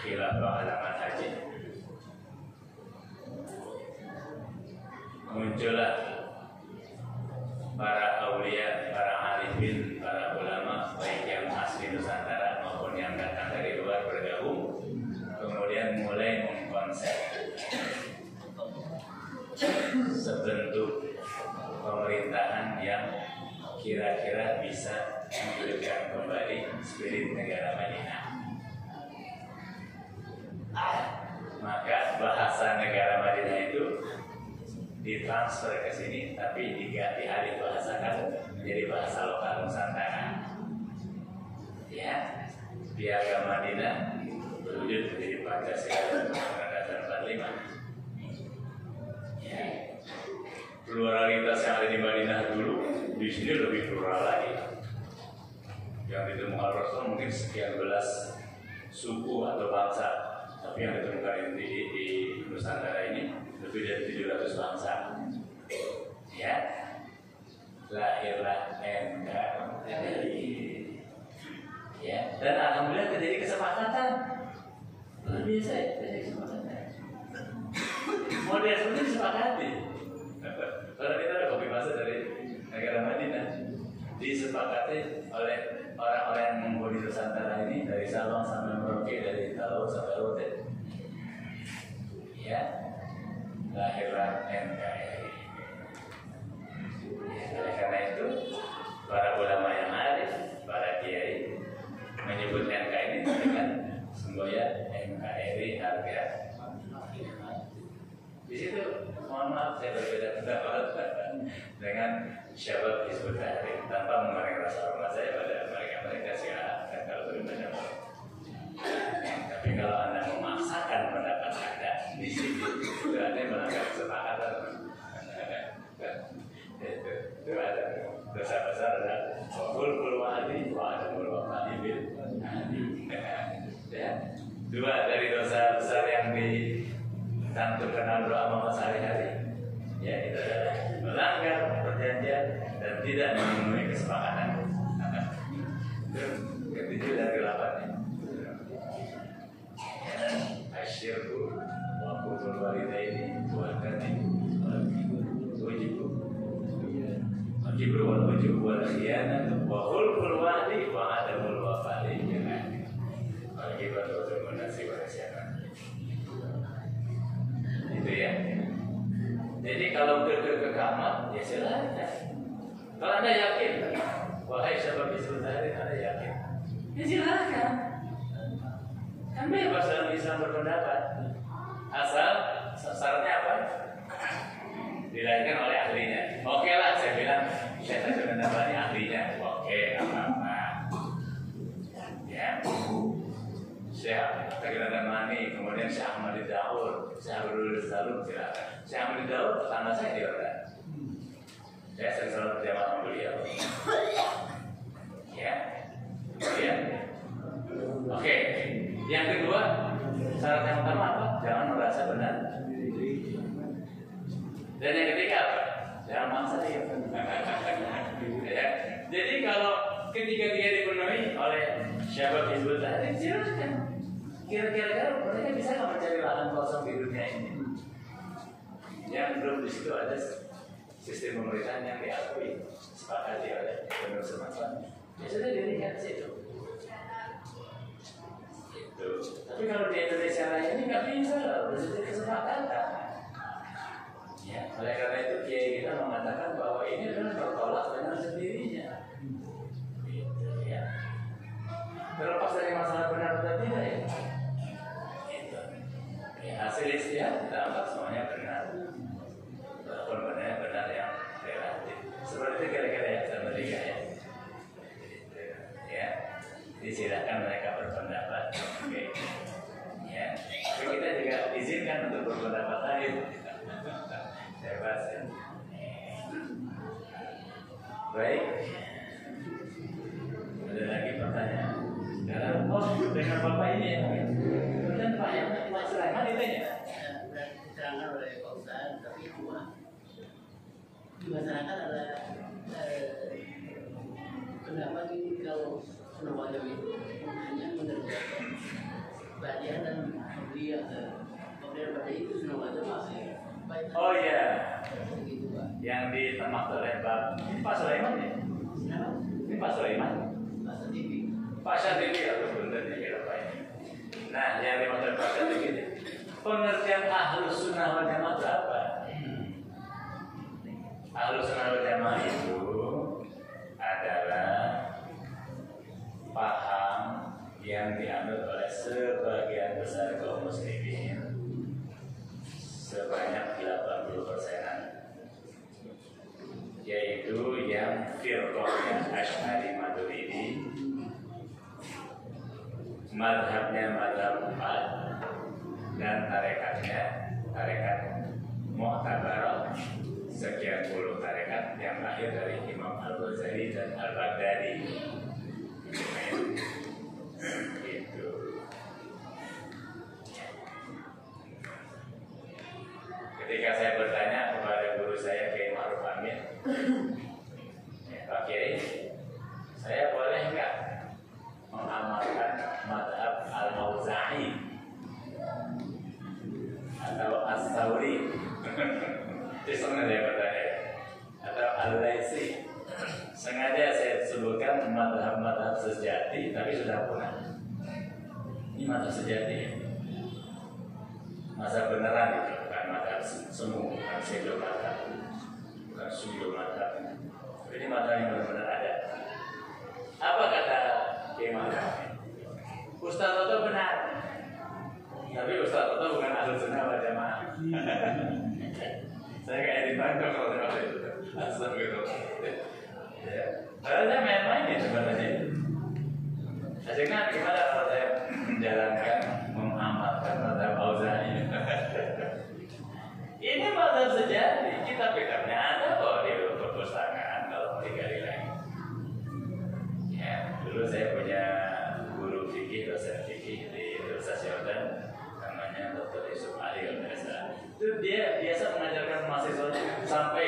khilafah ala manhaji. Muncullah para aulia, para arifin, para ulama, baik yang asli Nusantara maupun yang datang dari luar bergabung. Kemudian mulai mengkonsep sebentuk pemerintahan yang kira-kira bisa menghidupkan kembali spirit negara Madinah. Maka bahasa negara Madinah itu ditransfer ke sini, tapi diganti alih bahasakan menjadi bahasa lokal Nusantara. Ya, Piagam Madinah berwujud menjadi Pancasila Undang-Undang 45. Ya. Pluralitas yang ada di Madinah dulu di sini lebih plural lagi. Yang ditemukan Rasul mungkin sekian belas suku atau bangsa, tapi yang ditemukan di Nusantara ini lebih dari 700 bangsa. Ya, lahirlah NKRI. Ya, dan alhamdulillah terjadi kesepakatan. Luar biasa ya, terjadi kesepakatan. Model seperti disepakati. Kalau kita ada kopi masa dari negara Madinah, disepakati oleh orang-orang yang menghuni Nusantara ini dari Sabang sampai Merauke, dari Talaut sampai Rote. Ya, lahirlah NKRI. Ya, oleh karena itu, para ulama yang arif, para kiai menyebut NKRI dengan semboyan NKRI harga. Di situ, mohon maaf saya berbeda pendapat dengan Syabab Hizbut Tahrir tanpa mengurangi rasa hormat saya pada mereka silakan kalau berbeda. Tapi kalau Anda memaksakan pendapat Anda di sini, itu Anda melanggar kesepakatan. Itu ada dosa besar dan waqul wa'adi wa adamul wafadi bil ahdi. Ya, 2 dari dosa besar yang dicantumkan dalam doa Muhammad sehari-hari, ya itu adalah melanggar perjanjian dan tidak memenuhi kesepakatan. Itu ke-7 dari 8-nya. Asyirku wa qul walidaini wa katibu Al-Kibru wal-Ujub wal-Khiyanatu wa khulful wa'di wa adamul wafadi. Al-Kibru ke kamar, ya silakan. Kalau Anda yakin, wahai sahabat Hizbut Tahrir, Anda yakin? Ya silakan. Kan bebas dalam Islam berpendapat. Asal syaratnya apa? Dilahirkan oleh ahlinya. Oke lah, saya bilang saya tak pendapat ini ahlinya. Oke, apa-apa. Ya. Syekh Teguh Mani, kemudian Syekh Ahmad Daud, Syekh Abdul Salam, silakan. Syekh Ahmad Daud pertama saya di Jordan. Saya sering selalu berjamaah sama beliau. Ya, kemudian, oke. Yang kedua, syarat yang pertama apa? Jangan merasa benar. Dan yang ketiga apa? Jangan maksa dia. Ya. Jadi kalau ketiga-tiga dipenuhi oleh syahabat Hizbut Tahrir, silakan. Kira-kira mereka bisa nggak mencari lahan kosong di dunia ini? Yang belum di situ ada sistem pemerintahan yang diakui, sepakati oleh penuh semacam. Ya sudah dirikan situ. Itu. Tapi kalau di Indonesia Raya ini nggak bisa, harus ada kesepakatan. Ya, oleh karena itu kiai kita mengatakan bahwa ini adalah bertolak dengan sendirinya. Gitu, ya. Terlepas dari masalah benar atau tidak ya. Gitu. Ya, hasil istihad kita anggap semuanya benar. Walaupun benar yang relatif. Seperti itu kira-kira ya sama tiga ya. Gitu, ya. Disilakan mereka berpendapat. Oke. Ya. Tapi kita juga izinkan untuk berpendapat lain. Bebas ya. Baik. Ada lagi pertanyaan? Sekarang dengan Bapak ini ya. Kemudian Pak yang Pak Sulaiman ditanya. Diterangkan oleh Pak Ustaz, tapi cuma di masyarakat ada pendapat ini kalau Sunan Wajah itu hanya mengerjakan bagian dan kemudian pada itu Sunan Wajah masih. Oh iya. Begitu Pak. Yang ditemak oleh Pak. Ini Pak Sulaiman ya? Ini Pak Sulaiman. Pak Syadili atau benar ya kira Pak ini. Nah, yang dimaksud Pak Syadili ini pengertian Ahlus Sunnah wal Jamaah itu apa? Ahlus Sunnah wal Jamaah itu adalah paham yang dianut oleh sebagian besar kaum muslimin sebanyak 80%-an, yaitu yang firqahnya Asy'ari Maturidi, madhabnya madhab 4, dan tarekatnya tarekat Mu'tabarah, sekian puluh tarekat yang lahir dari Imam Al-Ghazali dan Al-Baghdadi. Gitu. Ketika saya bertanya kepada guru saya Kiai Ma'ruf Amin, Pak Kiai, saya boleh nggak mengamalkan madhab Al-Auza'i atau As-Sawri? Sengaja saya bertanya, atau Al-Laisi. Sengaja saya sebutkan madhab-madhab sejati, tapi sudah punah. Ini madhab sejati, masa beneran itu. Semu, bukan pseudo madhab, bukan pseudo madhab. Ini madhab yang benar-benar ada. Apa kata Kiai Ma'ruf? Ustaz Toto benar, tapi Ustaz Toto bukan Ahlus Sunnah wal Jamaah. Saya kayak dibantu kalau dengar itu. Astagfirullah. Ya, padahal saya main-main ya sebenarnya. Asyiknya gimana kalau saya menjalankan, mengamalkan madhab Auza'i? Ini madhab sejati, kitab-kitabnya ada kok di perpustakaan kalau mau digali lagi. Ya, dulu saya punya guru fikih, dosen fikih di Universitas Jordan, namanya Dr. Yusuf Ali Al-Nasa. Itu dia biasa mengajarkan mahasiswanya sampai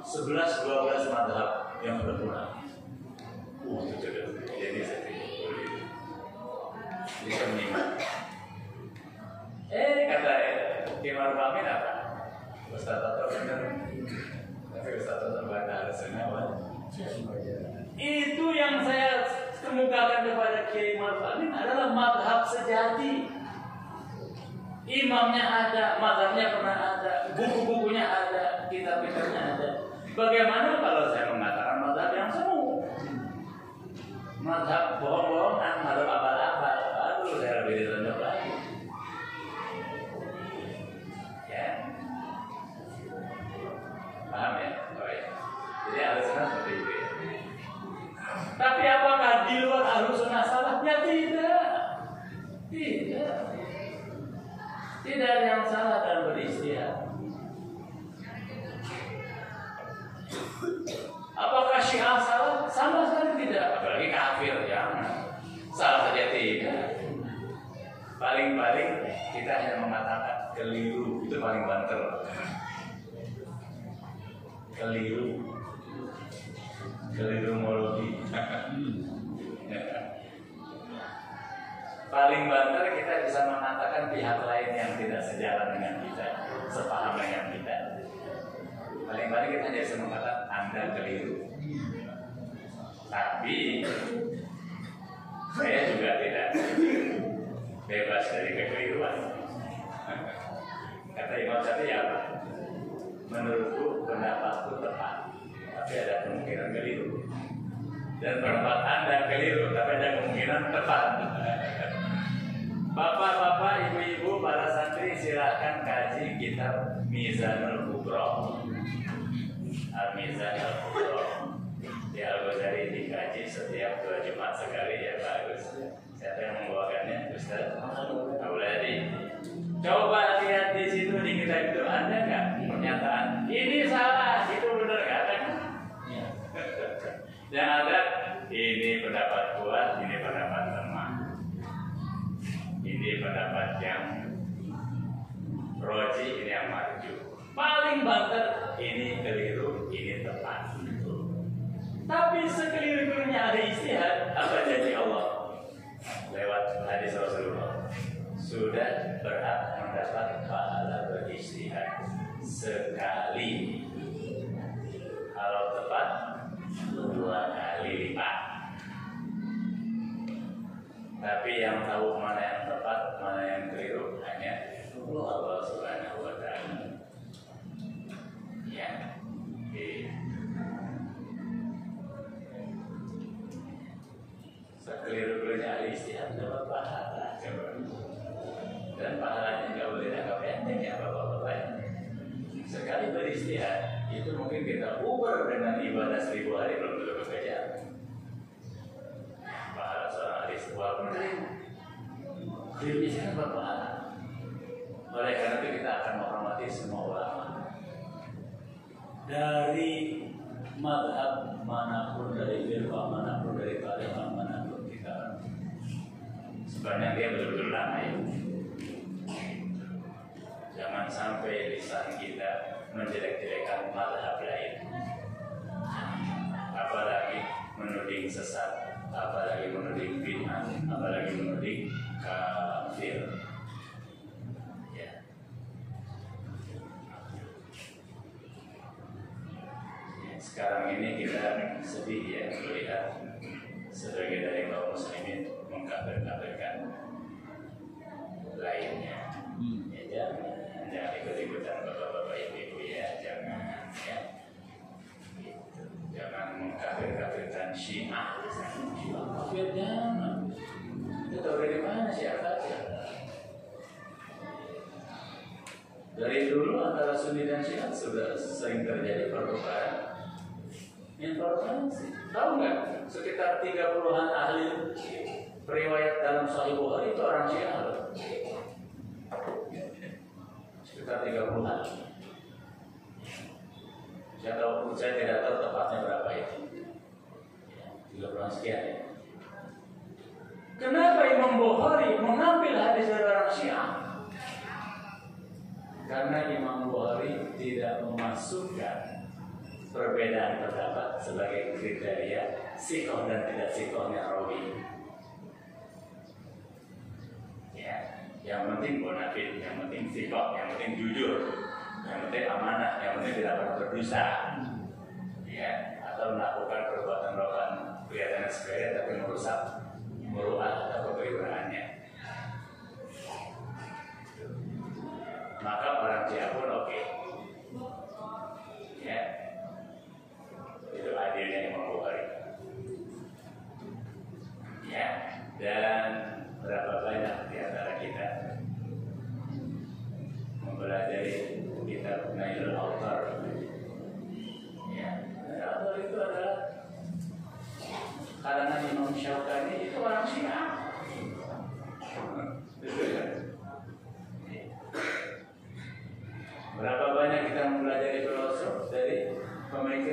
11-12 madhab yang berkurang. Itu juga jadi sedikit kulit. Bisa menyimak. Kata Kiai Ma'ruf Amin apa? Ustaz Toto benar, tapi Ustaz Toto bukan Ahlus Sunnah wal Jamaah. Itu yang saya kemukakan kepada Kiai Ma'ruf Amin adalah madhab sejati. imamnya ada, mazhabnya pernah ada, buku-bukunya ada, kitab-kitabnya ada. Bagaimana kalau saya mengatakan mazhab yang semu? Mazhab bohong-bohongan, mazhab abal-abal. Aduh, saya lebih ditunjuk lagi. Ya, paham ya? Oh, ya. Jadi alasannya seperti itu ya. Tapi apakah di luar Ahlussunnah salah? Ya tidak. Tidak. Tidak ada yang salah dalam beristihad. Apakah Syiah salah? Sama sekali tidak. Apalagi kafir, jangan. Salah saja tidak. Paling-paling kita hanya mengatakan keliru, itu paling banter. Keliru mologi. Paling banter kita bisa mengatakan pihak lain yang tidak sejalan dengan kita, sepaham dengan kita. Paling-paling kita hanya bisa mengatakan Anda keliru. Tapi saya juga tidak bebas dari kekeliruan. Kata Imam Syafi'i apa? Menurutku pendapatku tepat, tapi ada kemungkinan keliru. Dan pendapat Anda keliru, tapi ada kemungkinan tepat. Bapak-bapak, ibu-ibu, para santri silakan kaji kitab Mizanul Kubra. Al-Mizan Al-Kubra di Al-Ghazali dikaji setiap 2 Jumat sekali ya Pak Agus. Siapa yang membawakannya? Ustaz Auladi. Coba lihat di situ di kitab itu ada nggak pernyataan ini salah, itu benar nggak ada kan? Yang ada ini pendapat kuat, ini pendapat lemah, ini pendapat yang roji, ini yang maju. Paling banter ini keliru, ini tepat. Tapi sekeliru-kelirunya ada istihad, apa janji Allah lewat hadis Rasulullah? Sudah berhak mendapat pahala beristihad sekali. Kalau tepat 2 kali lipat. Tapi yang tahu mana yang tepat, mana yang keliru hanya Allah Subhanahu wa Ta'ala. Ya, sekeliru-kelirunya ahli istihad dapat pahala, dan pahalanya nggak boleh dianggap enteng ya bapak-bapak. Sekali beristihad itu mungkin kita ubah dengan ibadah 1000 hari belum tentu kekejar. Pahala seorang ahli istihad kelirunya sangat berpahala. Oleh karena itu kita akan menghormati semua ulama. Dari madhab manapun, dari firqah manapun, dari tariqah manapun kita sebenarnya dia betul-betul ramai. Jangan sampai lisan kita menjelek-jelekan madhab lain, apalagi menuding sesat, apalagi menuding bid'ah, apalagi menuding kafir. Sekarang ini kita sedih ya melihat sebagai dari kaum muslimin mengkafir-kafirkan lainnya. Ya jangan ikut-ikutan bapak-bapak ibu-ibu ya, jangan ya. Jangan mengkafir-kafirkan Syiah. Syiah kafir jangan. Kita tahu dari mana Syiah kafir? Dari dulu antara Sunni dan Syiah sudah sering terjadi pertukaran. Intoleransi. Tahu nggak? Sekitar 30-an ahli riwayat dalam Sahih Bukhari itu orang Syiah loh. Sekitar 30-an. Saya tidak tahu tepatnya berapa itu. 30-an sekian ya. Kenapa Imam Bukhari mengambil hadis dari orang Syiah? Karena Imam Bukhari tidak memasukkan perbedaan pendapat sebagai kriteria sikoh dan tidak sikohnya rawi. Ya, yang penting bonafid, yang penting sikoh, yang penting jujur, yang penting amanah, yang penting tidak pernah berdosa. Ya, atau melakukan perbuatan kelihatannya sepele tapi merusak muruah atau kewibawaannya.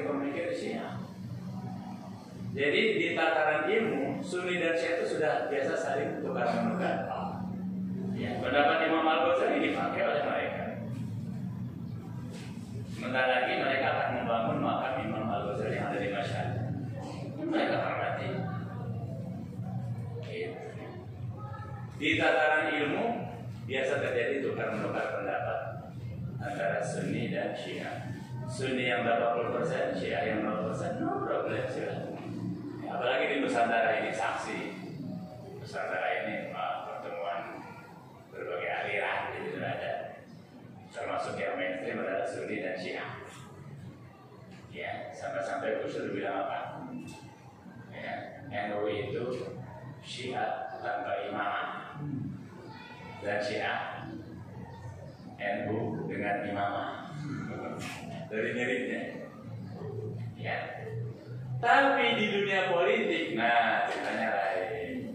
pemikir-pemikir Syiah. Jadi di tataran ilmu, Sunni dan Syiah itu sudah biasa saling tukar-menukar. Ya, pendapat Imam Al-Ghazali dipakai oleh mereka. Sebentar lagi mereka akan membangun makam Imam Al-Ghazali yang ada di Mashhad. Mereka hormati. Di tataran ilmu biasa terjadi tukar-menukar pendapat antara Sunni dan Syiah. Sunni yang 80%, Syiah yang 0%, no problem silahkan. Apalagi di Nusantara ini saksi. Nusantara ini pertemuan berbagai aliran itu ada. Termasuk yang mainstream adalah Sunni dan Syiah. Ya, sampai-sampai Gus Dur bilang apa? Ya, NU itu Syiah tanpa imamah, dan Syiah NU dengan imamah. Dari miripnya. Ya. Tapi di dunia politik, nah ceritanya lain.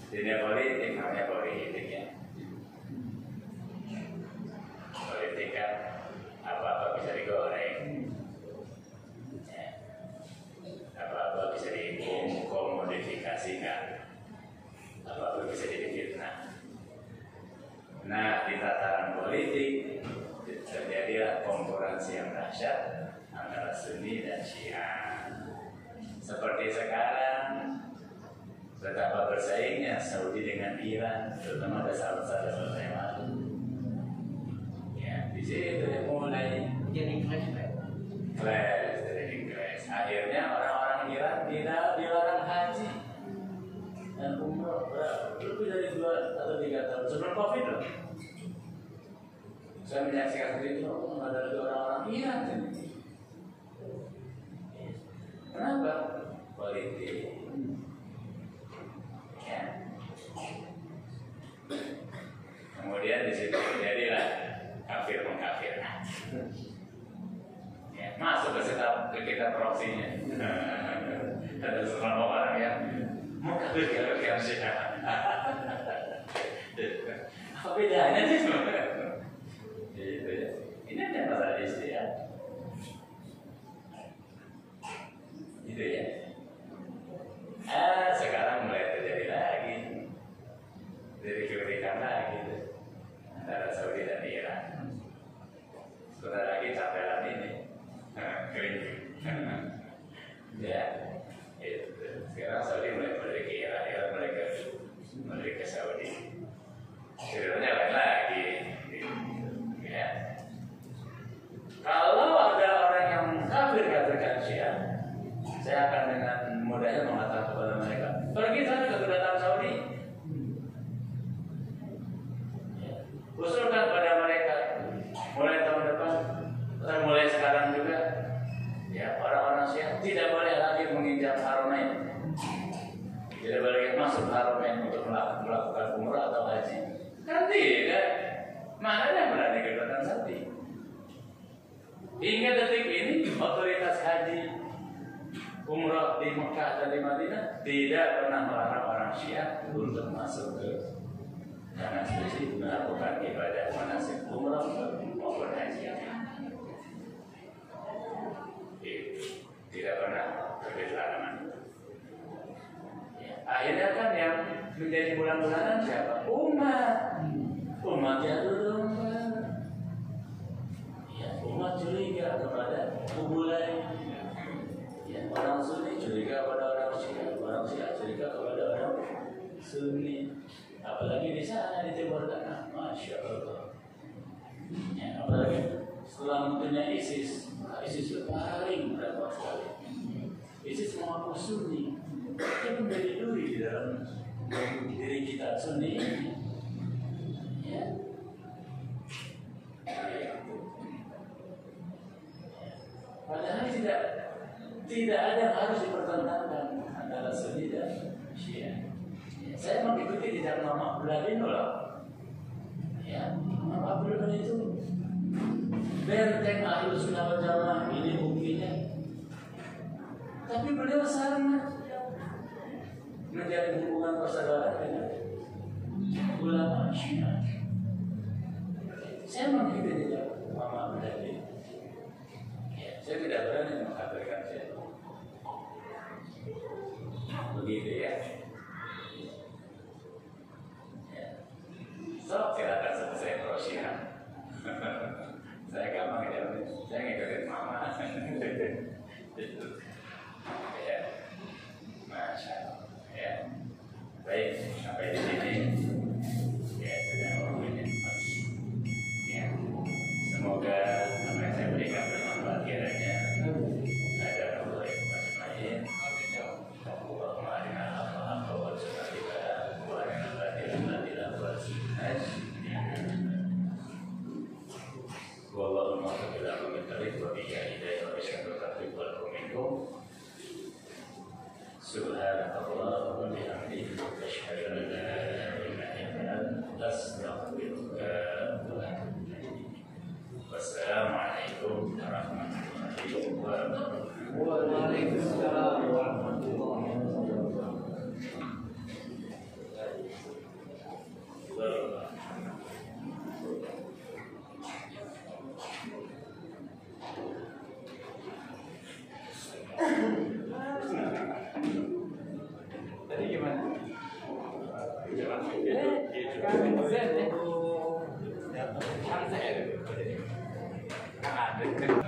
Dunia politik namanya politik ya. Politik kan apa-apa bisa digoreng, ya. Apa-apa bisa dikomodifikasikan, apa-apa bisa difitnah. Nah di tataran politik terjadilah konkurensi yang dahsyat antara Sunni dan Syiah. Seperti sekarang betapa bersaingnya Saudi dengan Iran, terutama ada sahabat-sahabat lewat. Ya, di situ mulai Jadi clash. Akhirnya orang-orang Iran tidak dilarang haji dan umroh lebih dari 2 atau 3 tahun sebelum COVID loh. Saya menyaksikan sendiri ada orang-orang Iran sendiri. Kenapa? Politik. Ya. Kemudian di situ terjadilah kafir mengkafir. Ya, masuk ke kita proksinya. Ada sekelompok orang yang mengkafir Syiah. Apa bedanya sih? Gitu ya. Ini ada masalah istilah. Gitu ya. Sekarang mulai terjadi lagi. Dikritikkan lagi antara Saudi dan Iran. Sebentar lagi capelan ini kering. Ya, itu. Sekarang Saudi mulai ke Iran, Iran mulai ke Saudi. Ceritanya lain lagi. Ya. Kalau ada orang yang kafir-kafirkan Syiah, saya akan dengan mudahnya mengatakan kepada mereka, pergi sana ke kedutaan Saudi. Usulkan pada mereka mulai tahun depan dan mulai sekarang juga, ya orang-orang Syiah tidak boleh lagi menginjak Haramain, tidak boleh masuk Haramain untuk melakukan umrah atau haji. Kan tidak, mana yang berani ke kedutaan Saudi? Hingga detik ini otoritas haji umrah di Mekah dan di Madinah tidak pernah melarang orang Syiah untuk masuk ke tanah suci melakukan ibadah manasik umrah maupun haji. Tidak pernah terbit larangan. Akhirnya kan yang menjadi bulan-bulanan siapa? Umat ya dulu. Umat curiga kepada Ubulai. Ya, orang Sunni curiga kepada orang Syiah, orang Syiah curiga kepada orang Sunni. Apalagi di sana di Timur Tengah, Masya Allah. Ya, apalagi setelah munculnya ISIS itu paling berapa sekali. ISIS mengaku Sunni, dia menjadi duri di dalam diri kita Sunni. Ya. Padahal tidak ada yang harus dipertentangkan antara Sunni dan Syiah. Ya, saya mengikuti jejak Mama Abdullah loh. Ya, Mama Abdullah itu benteng Ahlus Sunnah wal Jamaah, ini buktinya. Tapi beliau sangat menjalin hubungan persaudaraan dengan ulama Syiah. Saya mengikuti jejak Mama Abdullah. Saya tidak berani mengkafirkan siapa. Begitu ya. So, silakan selesai proses. Saya gampang ya, saya ngikutin mama. Ya, masya Allah. Ya, baik sampai di sini. Ya, sudah waktunya. Ya, semoga apa yang saya berikan bermanfaat kiranya. Ada Allah yang masing-masing. Allahumma arina al-haqqa warzuqna ittiba'ahu wa arina al-batila warzuqna Wallahu muwaffiq ila aqwamit thariq wa bihi hidayah wa isyhadu taufiq wal minkum. Subhanallah wa bihamdihi asyhadu an la ilaha illa anta astaghfiruka wa atubu ilaik. Wassalamualaikum warahmatullahi wabarakatuh. Waalaikumsalam warahmatullahi wabarakatuh. Tadi gimana? Kan Z ya. Kan Z.